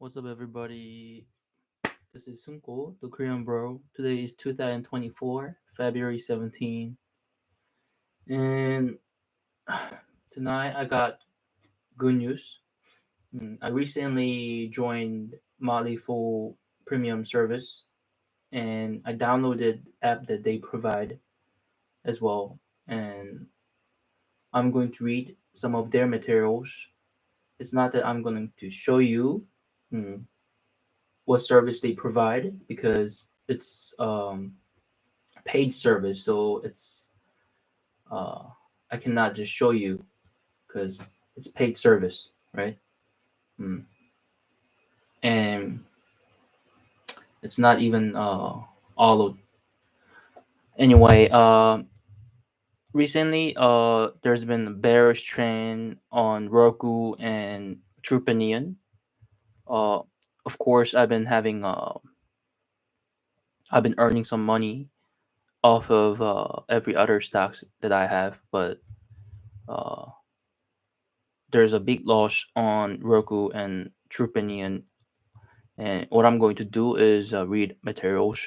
What's up, everybody? This is Sunko, the Korean bro. Today is 2024, February 17, and tonight I got good news. I recently joined Mali full premium service, and I downloaded app that they provide as well. And I'm going to read some of their materials. It's not that I'm going to show you mm, what service they provide because it's paid service, so uh, I cannot just show you because it's paid service, right? Mm. And it's not even all of. Anyway, recently there's been a bearish trend on Roku and Trupanion. Uh, of course, I've been earning some money off of every other stocks that I have, but uh, there's a big loss on Roku and Trupanion. And what I'm going to do is read materials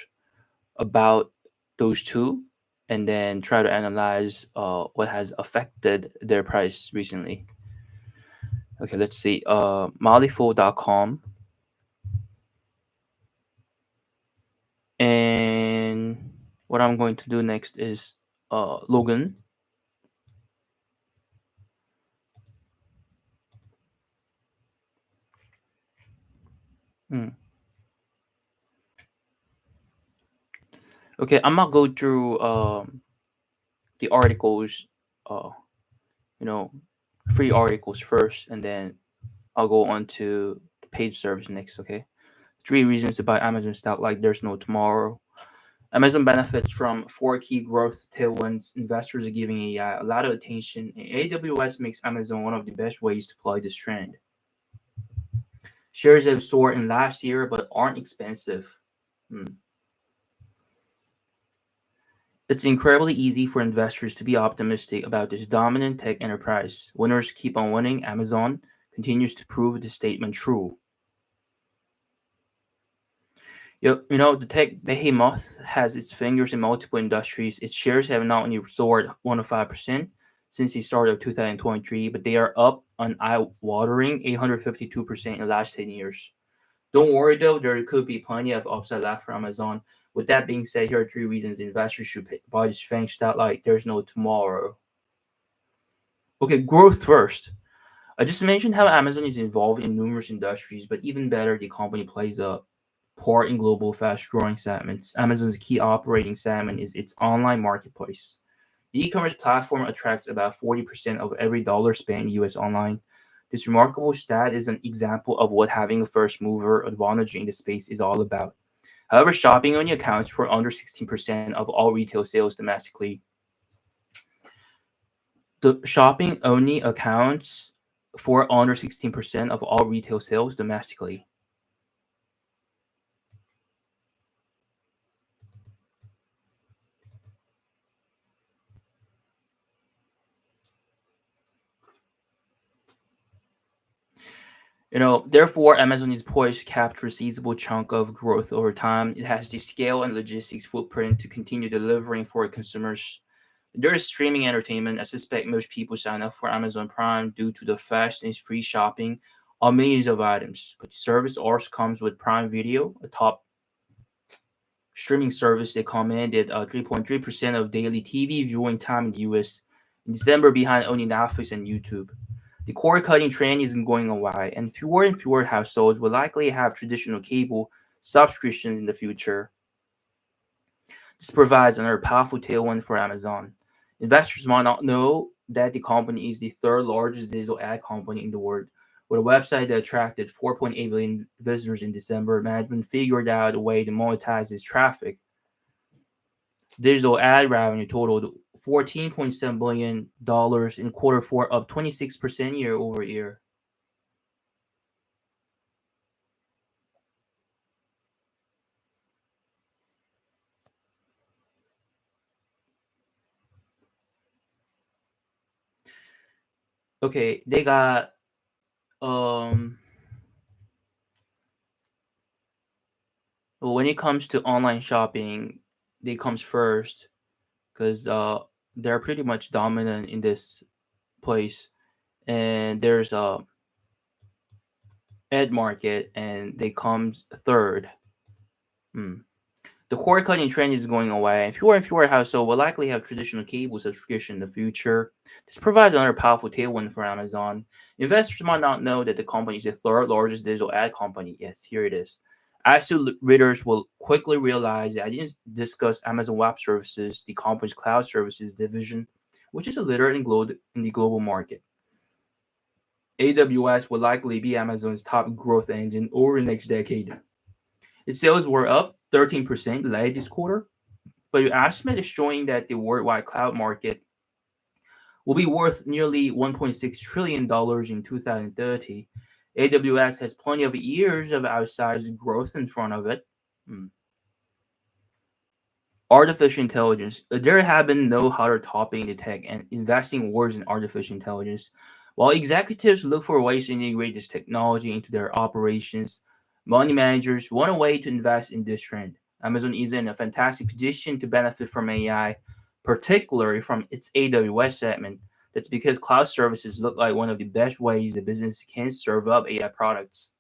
about those two and then try to analyze what has affected their price recently. Okay, let's see. Malifo.com. And what I'm going to do next is Logan. Hmm. Okay, I'm gonna go through the articles, uh, you know, free articles first, and then I'll go on to the paid service next. Okay, three reasons to buy Amazon stock like there's no tomorrow. Amazon benefits from four key growth tailwinds. Investors are giving AI a lot of attention, and AWS makes Amazon one of the best ways to play this trend. Shares have soared in last year but aren't expensive. Hmm. It's incredibly easy for investors to be optimistic about this dominant tech enterprise. Winners keep on winning. Amazon continues to prove this statement true. The tech behemoth has its fingers in multiple industries. Its shares have not only soared 105% since the start of 2023, but they are up an eye-watering 852% in the last 10 years. Don't worry though, there could be plenty of upside left for Amazon. With that being said, here are three reasons investors should buy this FANG stock like there's no tomorrow. Okay, growth first. I just mentioned how Amazon is involved in numerous industries, but even better, the company plays a part in global fast-growing segments. Amazon's key operating segment is its online marketplace. The e-commerce platform attracts about 40% of every dollar spent in US online. This remarkable stat is an example of what having a first mover advantage in the space is all about. However, shopping only accounts for under 16% of all retail sales domestically. The shopping only accounts for under 16% of all retail sales domestically. Therefore, Amazon is poised to capture a sizable chunk of growth over time. It has the scale and logistics footprint to continue delivering for consumers. There is streaming entertainment. I suspect most people sign up for Amazon Prime due to the fast and free shopping on millions of items. But the service also comes with Prime Video, a top streaming service that commanded 3.3% of daily TV viewing time in the US in December, behind only Netflix and YouTube. The cord cutting trend isn't going away, and fewer households will likely have traditional cable subscriptions in the future. This provides another powerful tailwind for Amazon. Investors might not know that the company is the third largest digital ad company in the world. With a website that attracted 4.8 million visitors in December, management figured out a way to monetize its traffic. Digital ad revenue totaled $14.7 billion in quarter four, up 26% year over year. Okay, they got um Well, when it comes to online shopping, they comes first because they're pretty much dominant in this place. And there's a ed market, and they comes third. Hmm. The cord cutting trend is going away, and fewer and fewer households will likely have traditional cable subscription in the future. This provides another powerful tailwind for Amazon. Investors might not know that the company is the third largest digital ad company. Yes, here it is. As to readers will quickly realize that I didn't discuss Amazon Web Services, the company's cloud services division, which is a leader in the global market. AWS will likely be Amazon's top growth engine over the next decade. Its sales were up 13% late this quarter, but your estimate is showing that the worldwide cloud market will be worth nearly $1.6 trillion in 2030. AWS has plenty of years of outsized growth in front of it. Hmm. Artificial intelligence. There have been no hotter topic in the tech and investing wars in artificial intelligence. While executives look for ways to integrate this technology into their operations, money managers want a way to invest in this trend. Amazon is in a fantastic position to benefit from AI, particularly from its AWS segment. That's because cloud services look like one of the best ways the business can serve up AI products.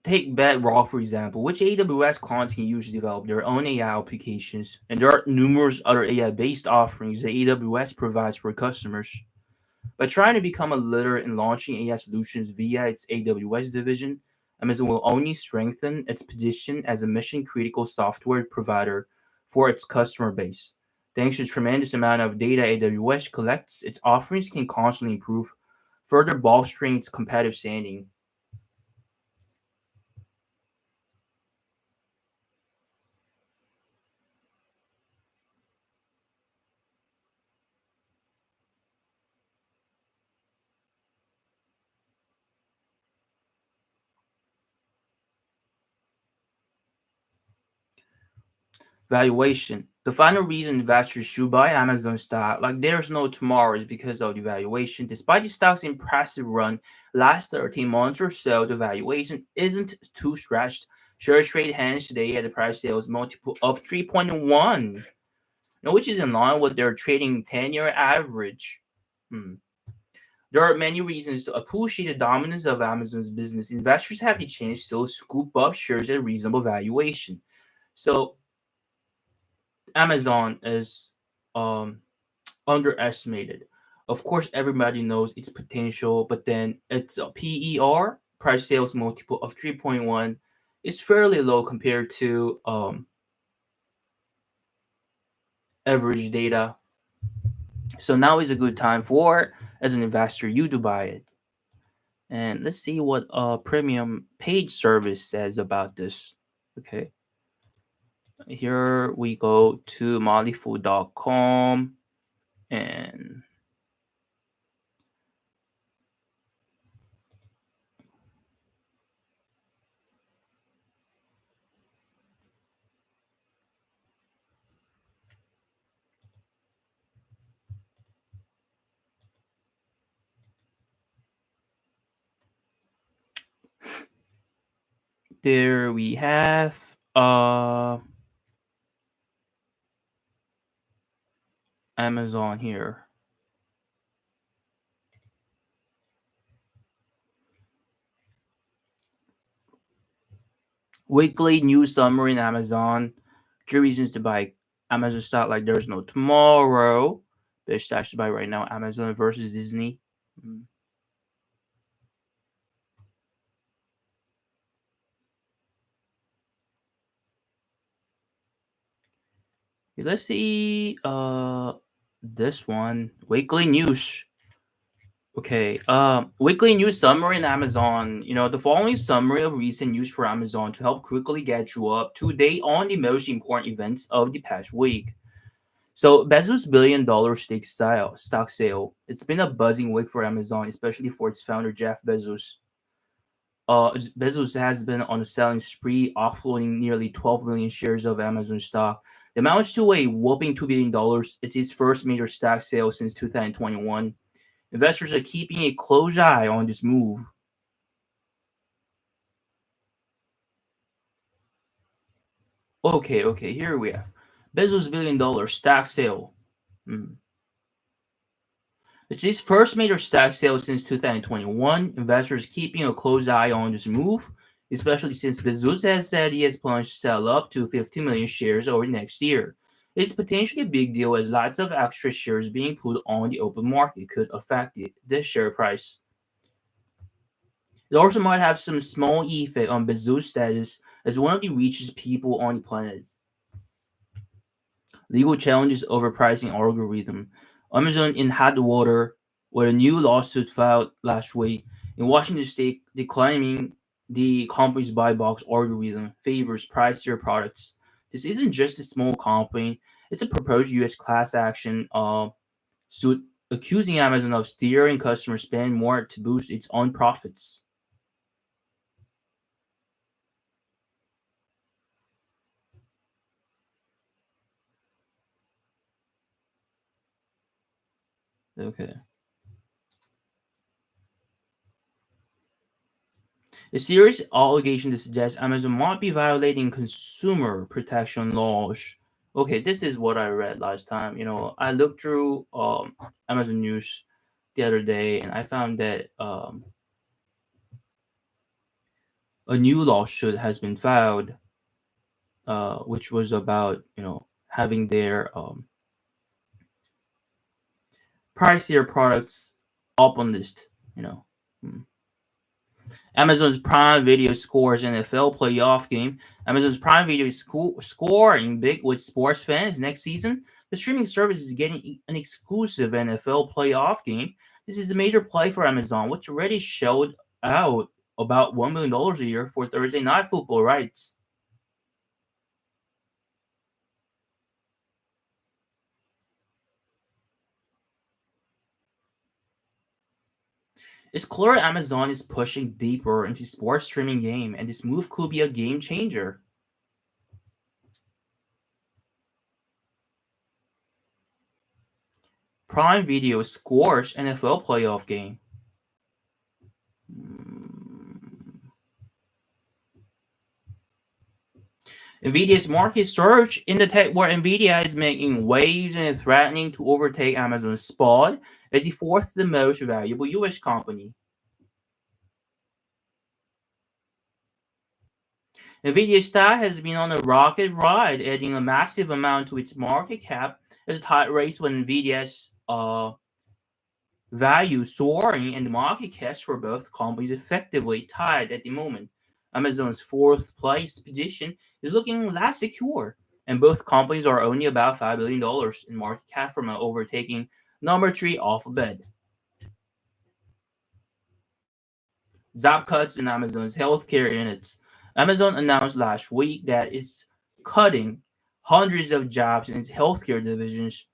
Take Bedrock, for example, which AWS clients can use to develop their own AI applications, and there are numerous other AI based offerings that AWS provides for customers. By trying to become a leader in launching AI solutions via its AWS division, Amazon will only strengthen its position as a mission critical software provider for its customer base. Thanks to the tremendous amount of data AWS collects, its offerings can constantly improve, further bolstering its competitive standing. Valuation. The final reason investors should buy Amazon stock, like there's no tomorrow, is because of the valuation. Despite the stock's impressive run last 13 months or so, the valuation isn't too stretched. Shares trade hands today at the price sales multiple of 3.1, which is in line with their trading 10-year average. Hmm. There are many reasons to appreciate the dominance of Amazon's business. Investors have the chance to scoop up shares at reasonable valuation. So Amazon is um, underestimated. Of course, everybody knows its potential, but then its PER, price sales multiple of 3.1, is fairly low compared to average data. So now is a good time for, as an investor, you to buy it. And let's see what a premium page service says about this. Okay, here we go to mollyfood.com, and there we have Amazon here. Weekly news summary in Amazon. Three reasons to buy Amazon stock like there's no tomorrow. Best stocks to buy right now: Amazon versus Disney. Mm. Let's see this one. Weekly news. Okay. Weekly news summary in Amazon. The following summary of recent news for Amazon to help quickly get you up to date on the most important events of the past week. So Bezos' billion-dollar stock sale. It's been a buzzing week for Amazon, especially for its founder Jeff Bezos. Bezos has been on a selling spree, offloading nearly 12 million shares of Amazon stock. The amounts to a whopping $2 billion. It's his first major stock sale since 2021. Investors are keeping a close eye on this move. Okay, here we are. Bezos $1 billion stock sale. Hmm. It's his first major stock sale since 2021. Investors keeping a close eye on this move, especially since Bezos has said he has plans to sell up to 50 million shares over next year. It's potentially a big deal as lots of extra shares being put on the open market could affect the share price. It also might have some small effect on Bezos' status as one of the richest people on the planet. Legal challenges over pricing algorithm. Amazon in hot water with a new lawsuit filed last week in Washington state declaiming the company's buy box algorithm favors pricier products. This isn't just a small complaint, it's a proposed US class action suit accusing Amazon of steering customer spend more to boost its own profits. Okay. A serious allegation that suggests Amazon might be violating consumer protection laws. Okay, this is what I read last time. I looked through Amazon News the other day, and I found that a new lawsuit has been filed, which was about having their pricier products up on list. You know. Hmm. Amazon's Prime Video scores NFL playoff game. Amazon's Prime Video is scoring big with sports fans next season. The streaming service is getting an exclusive NFL playoff game. This is a major play for Amazon, which already shelled out about $1 million a year for Thursday night football rights. It's clear Amazon is pushing deeper into sports streaming game, and this move could be a game changer. Prime Video scores NFL playoff game. Hmm. Nvidia's market surge in the tech where Nvidia is making waves and threatening to overtake Amazon's spot as the fourth the most valuable US company. Nvidia's stock has been on a rocket ride, adding a massive amount to its market cap as a tight race with Nvidia's value soaring and the market caps for both companies effectively tied at the moment. Amazon's fourth place position is looking less secure, and both companies are only about $5 billion in market cap from overtaking number three Alphabet. Job cuts in Amazon's healthcare units. Amazon announced last week that it's cutting hundreds of jobs in its healthcare divisions.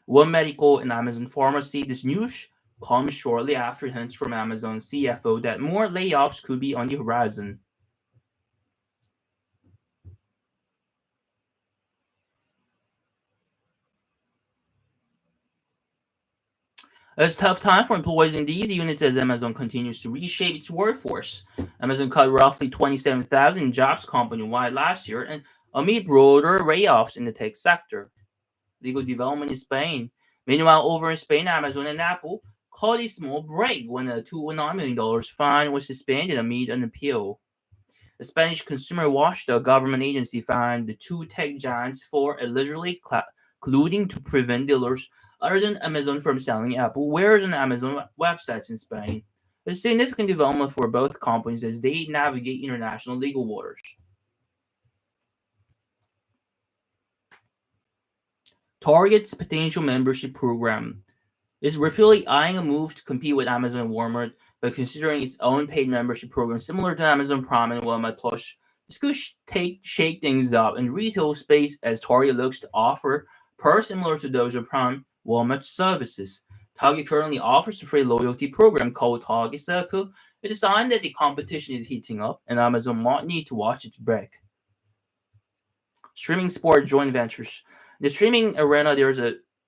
One Medical and Amazon Pharmacy. This news comes shortly after hints from Amazon CFO that more layoffs could be on the horizon. It's a tough time for employees in these units as Amazon continues to reshape its workforce. Amazon cut roughly 27,000 jobs company-wide last year and amid broader layoffs in the tech sector. Legal development in Spain. Meanwhile, over in Spain, Amazon and Apple caught a small break when a $2.9 million fine was suspended amid an appeal. The Spanish consumer watchdog government agency fined the two tech giants for allegedly colluding to prevent dealers other than Amazon from selling Apple wares on Amazon websites in Spain. It's a significant development for both companies as they navigate international legal waters. Target's potential membership program is repeatedly eyeing a move to compete with Amazon and Walmart by considering its own paid membership program similar to Amazon Prime and Walmart Plus. This could shake things up in retail space as Target looks to offer perks similar to those of Prime Walmart services. Target currently offers a free loyalty program called Target Circle. It's a sign that the competition is heating up and Amazon might need to watch its break. Streaming sport joint ventures. The streaming arena, there's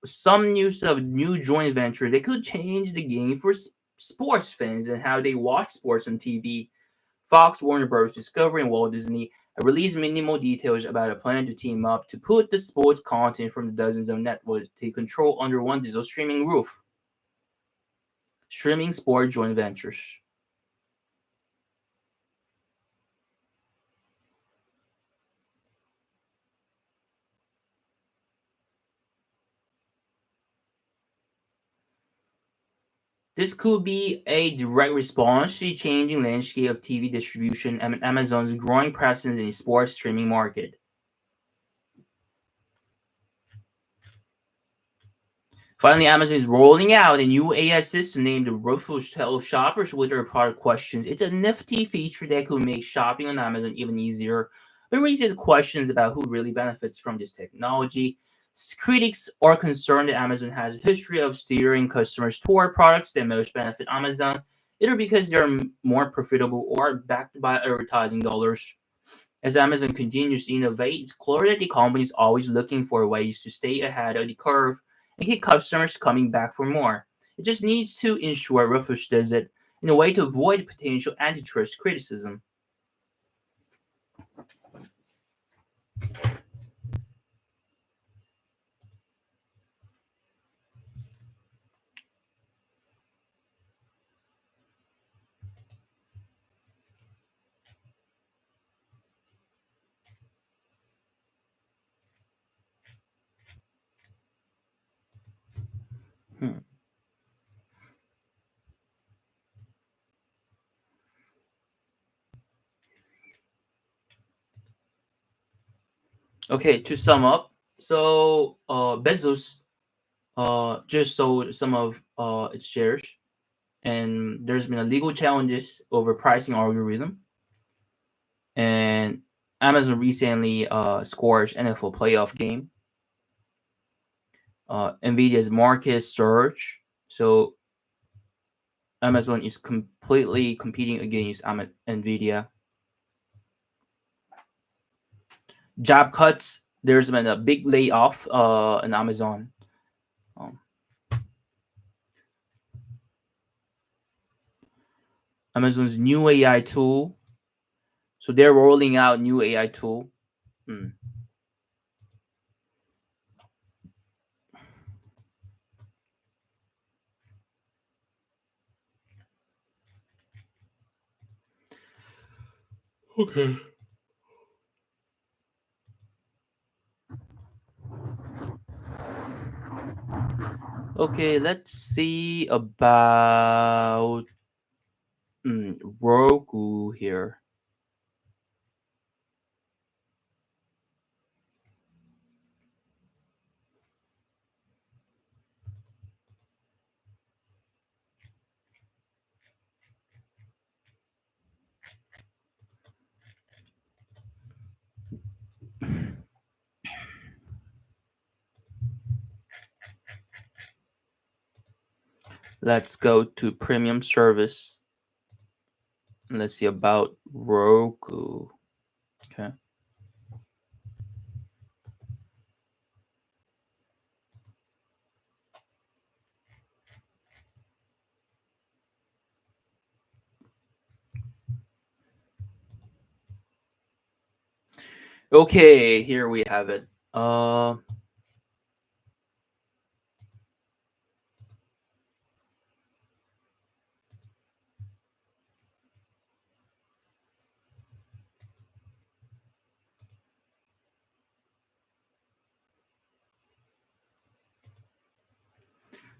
some news of new joint venture. They could change the game for sports fans and how they watch sports on TV. Fox, Warner Bros. Discovery, and Walt Disney have released minimal details about a plan to team up to put the sports content from the dozens of networks they control under one digital streaming roof. Streaming sport joint ventures. This could be a direct response to the changing landscape of TV distribution and Amazon's growing presence in the sports streaming market. Finally, Amazon is rolling out a new AI system named Roku to tell shoppers with their product questions. It's a nifty feature that could make shopping on Amazon even easier, but raises questions about who really benefits from this technology. Critics are concerned that Amazon has a history of steering customers toward products that most benefit Amazon, either because they're more profitable or backed by advertising dollars. As Amazon continues to innovate, it's clear that the company is always looking for ways to stay ahead of the curve and keep customers coming back for more. It just needs to ensure Rufus does it in a way to avoid potential antitrust criticism. Hmm. Okay, to sum up, so Bezos just sold some of its shares, and there's been a legal challenges over pricing algorithm, and Amazon recently scores NFL playoff game. Nvidia's market surge, so Amazon is completely competing against Nvidia. Job cuts. There's been a big layoff in Amazon. Um, Amazon's new AI tool. So they're rolling out new AI tool. Hmm. Okay. Okay, let's see about Roku here. Let's go to premium service. Let's see about Roku. Okay. Okay, here we have it.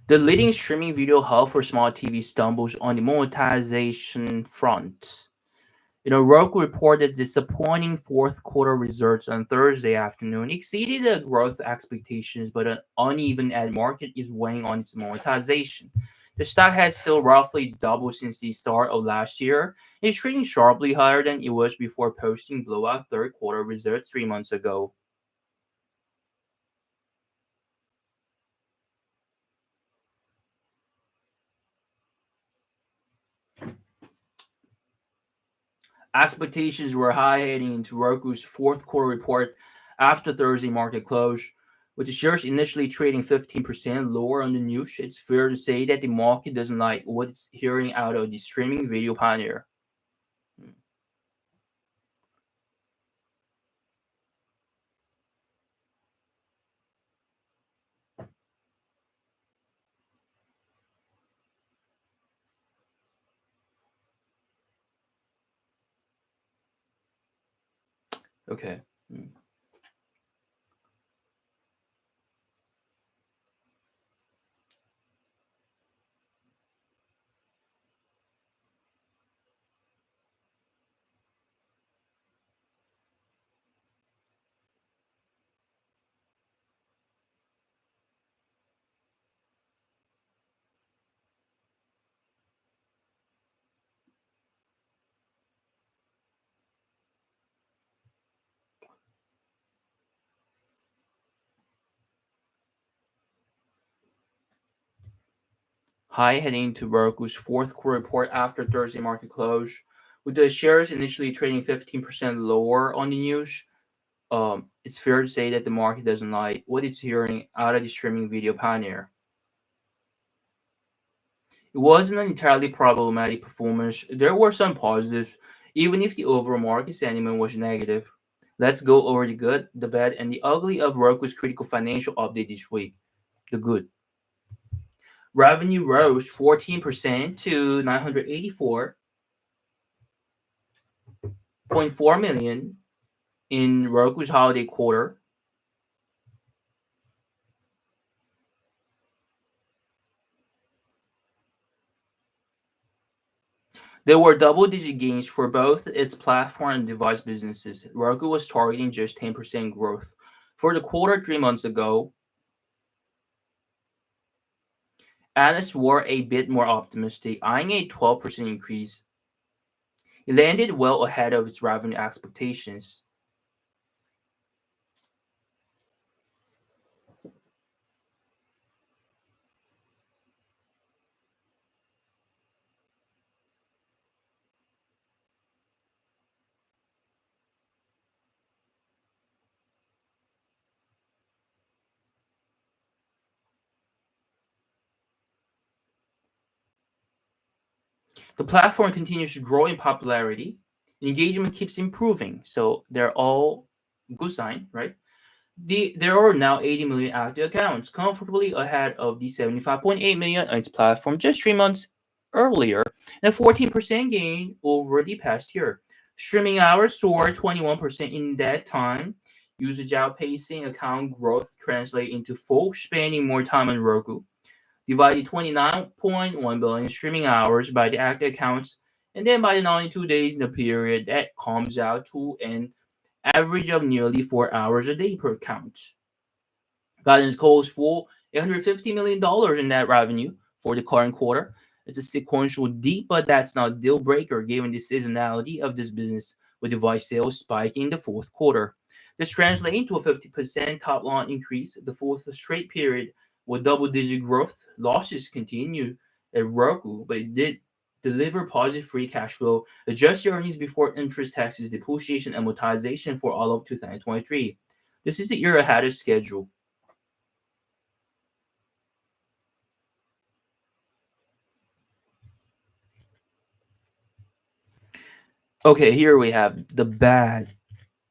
The leading streaming video hub for small TV stumbles on the monetization front. Roku reported disappointing fourth quarter results on Thursday afternoon, exceeded the growth expectations, but an uneven ad market is weighing on its monetization. The stock has still roughly doubled since the start of last year. It's trading sharply higher than it was before posting blowout third quarter results 3 months ago. Expectations were high heading into Roku's fourth quarter report after Thursday market close. With the shares initially trading 15% lower on the news, it's fair to say that the market doesn't like what it's hearing out of the streaming video pioneer. Okay. Mm. High heading to Roku's fourth quarter report after Thursday market close, with the shares initially trading 15% lower on the news. It's fair to say that the market doesn't like what it's hearing out of the streaming video pioneer. It wasn't an entirely problematic performance. There were some positives, even if the overall market sentiment was negative. Let's go over the good, the bad, and the ugly of Roku's critical financial update this week. The good. Revenue rose 14% to 984.4 million in Roku's holiday quarter. There were double-digit gains for both its platform and device businesses. Roku was targeting just 10% growth. For the quarter 3 months ago, analysts were a bit more optimistic, eyeing a 12% increase. It landed well ahead of its revenue expectations. The platform continues to grow in popularity. Engagement keeps improving, so they're all good sign, right? There are now 80 million active accounts, comfortably ahead of the 75.8 million on its platform just 3 months earlier, and a 14% gain over the past year. Streaming hours soared 21% in that time. Usage outpacing account growth translate into folks spending more time on Roku. Divided 29.1 billion streaming hours by the active accounts, and then by the 92 days in the period, that comes out to an average of nearly 4 hours a day per account. Guidance calls for $850 million in net revenue for the current quarter. It's a sequential dip, but that's not a deal breaker given the seasonality of this business, with device sales spiking in the fourth quarter. This translates into a 50% top line increase, the fourth straight period with double digit growth. Losses continue at Roku, but it did deliver positive free cash flow, adjusted earnings before interest, taxes, depreciation, amortization for all of 2023. This is the year ahead of schedule. Okay, here we have the bad.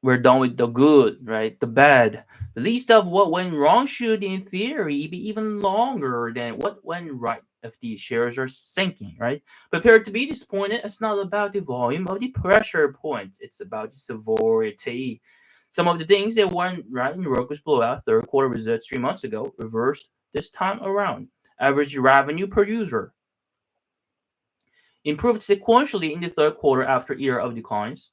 We're done with the good, right? The bad. The list of what went wrong should, in theory, be even longer than what went right if these shares are sinking, right? Prepare to be disappointed. It's not about the volume of the pressure points, it's about the severity. Some of the things that went right in Roku's blowout third quarter results 3 months ago reversed this time around. Average revenue per user improved sequentially in the third quarter after a year of declines.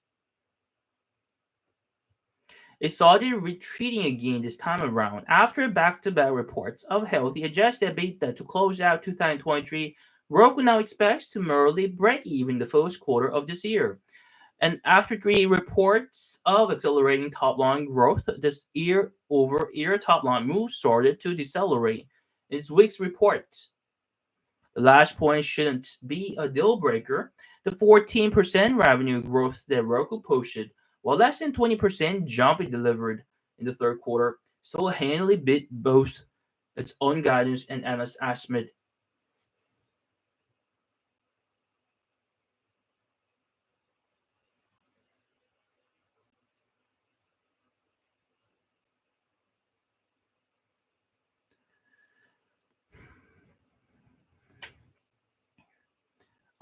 It started retreating again this time around after back-to-back reports of healthy adjusted EBITDA to close out 2023. Roku now expects to merely break even the first quarter of this year. And after three reports of accelerating top-line growth, this year-over-year top-line move started to decelerate. In this week's report, the last point shouldn't be a deal breaker. The 14% revenue growth that Roku posted, while less than 20% jump it delivered in the third quarter, still handily beat both its own guidance and analyst estimate.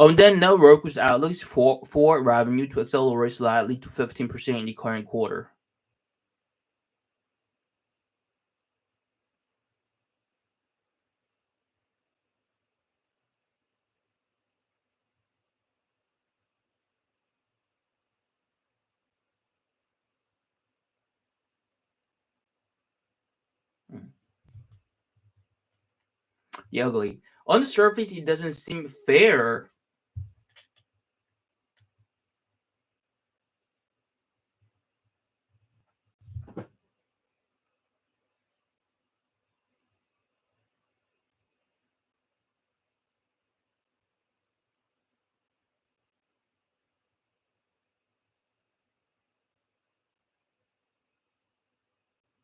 Then now Roku's outlook is for revenue to accelerate slightly to 15% in the current quarter. Mm. The ugly. On the surface, it doesn't seem fair.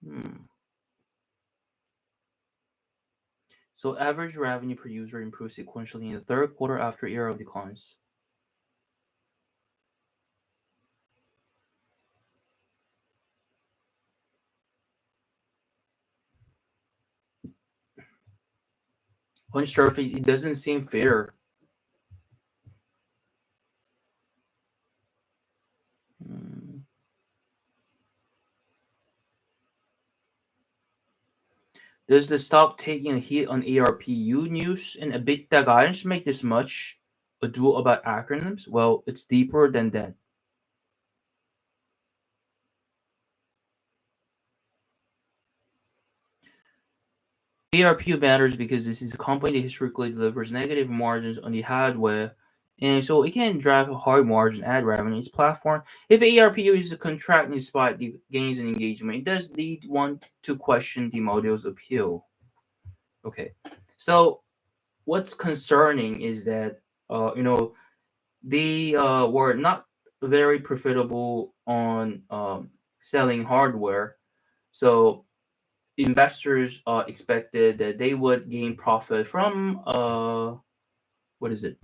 Hmm. So average revenue per user improved sequentially in the third quarter after a year of declines. On the surface, it doesn't seem fair. Hmm. Does the stock taking a hit on ARPU news and EBITDA guidance make this much ado about acronyms? Well, it's deeper than that. ARPU matters because this is a company that historically delivers negative margins on the hardware, and so it can drive a high margin ad revenue in its platform. If ARPU is contracting despite the gains in engagement, it does lead one to question the model's appeal. Okay, so what's concerning is that they were not very profitable on selling hardware, so investors expected that they would gain profit from what is it?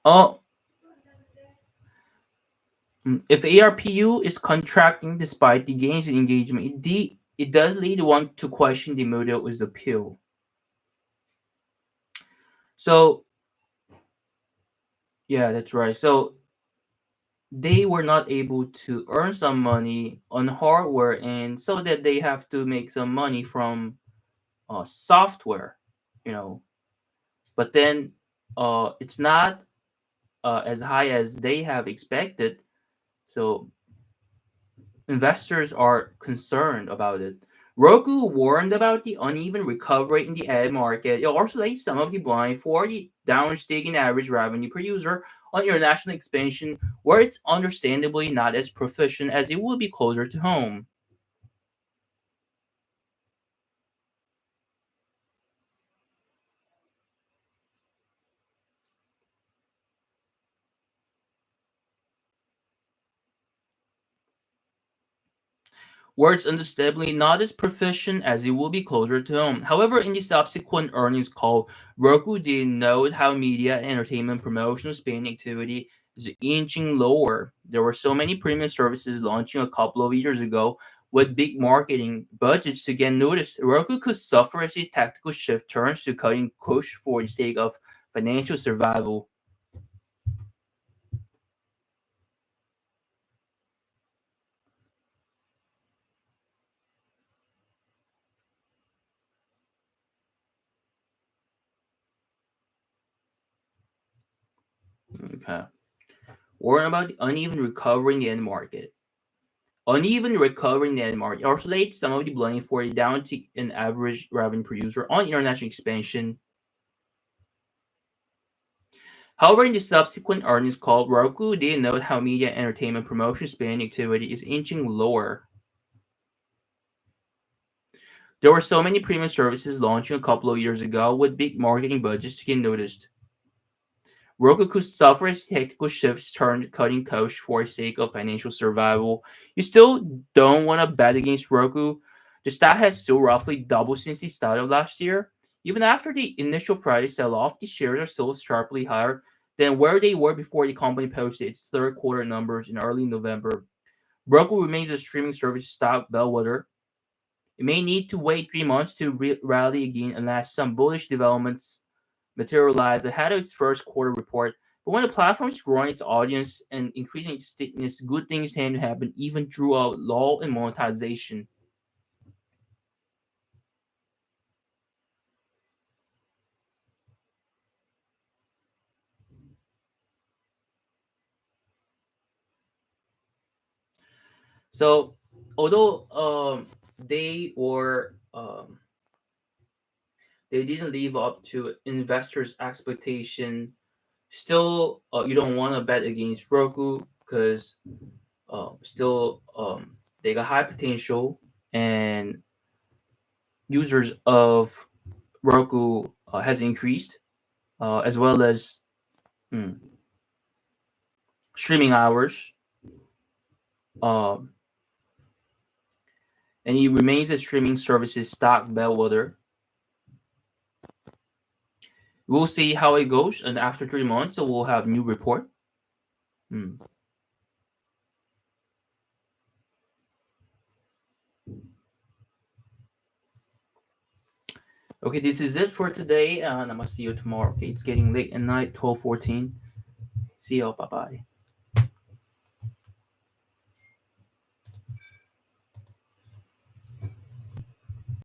Oh, if ARPU is contracting despite the gains in engagement, it does lead one to question the model's appeal. So yeah, that's right. So they were not able to earn some money on hardware, and so that they have to make some money from software, you know. But then it's not as high as they have expected. So investors are concerned about it. Roku warned about the uneven recovery in the ad market. It also laid some of the blame for the downstick in average revenue per user on international expansion, where it's understandably not as proficient as it would be closer to home. Where it's understandably not as proficient as it will be closer to home. However, in the subsequent earnings call, Roku did note how media and entertainment promotional spending activity is inching lower. There were so many premium services launching a couple of years ago with big marketing budgets to get noticed. Roku could suffer as the tactical shift turns to cutting push for the sake of financial survival. Okay. Worrying about the uneven recovery in the end market. Uneven recovery in the end market also laid some of the blame for the downtick in average revenue per user on international expansion. However, in the subsequent earnings call, Roku did note how media entertainment promotion spending activity is inching lower. There were so many premium services launching a couple of years ago with big marketing budgets to get noticed. Roku suffers technical shifts turned cutting costs for the sake of financial survival. You still don't want to bet against Roku. The stock has still roughly doubled since the start of last year. Even after the initial Friday sell-off, the shares are still sharply higher than where they were before the company posted its third quarter numbers in early November. Roku remains a streaming service stock bellwether. It may need to wait 3 months to rally again unless some bullish developments materialized ahead of its first quarter report. But when the platform is growing its audience and increasing its stickiness, good things tend to happen even throughout lull and monetization. So, although they were they didn't live up to investors' expectation, still you don't want to bet against Roku because still they got high potential, and users of Roku has increased, as well as mm, streaming hours, um, and it remains a streaming services stock bellwether. We'll see how it goes, and after 3 months, we'll have new report. Mm. Okay, this is it for today, and I'm gonna see you tomorrow. Okay, it's getting late at night, 12:14. See you. Bye bye.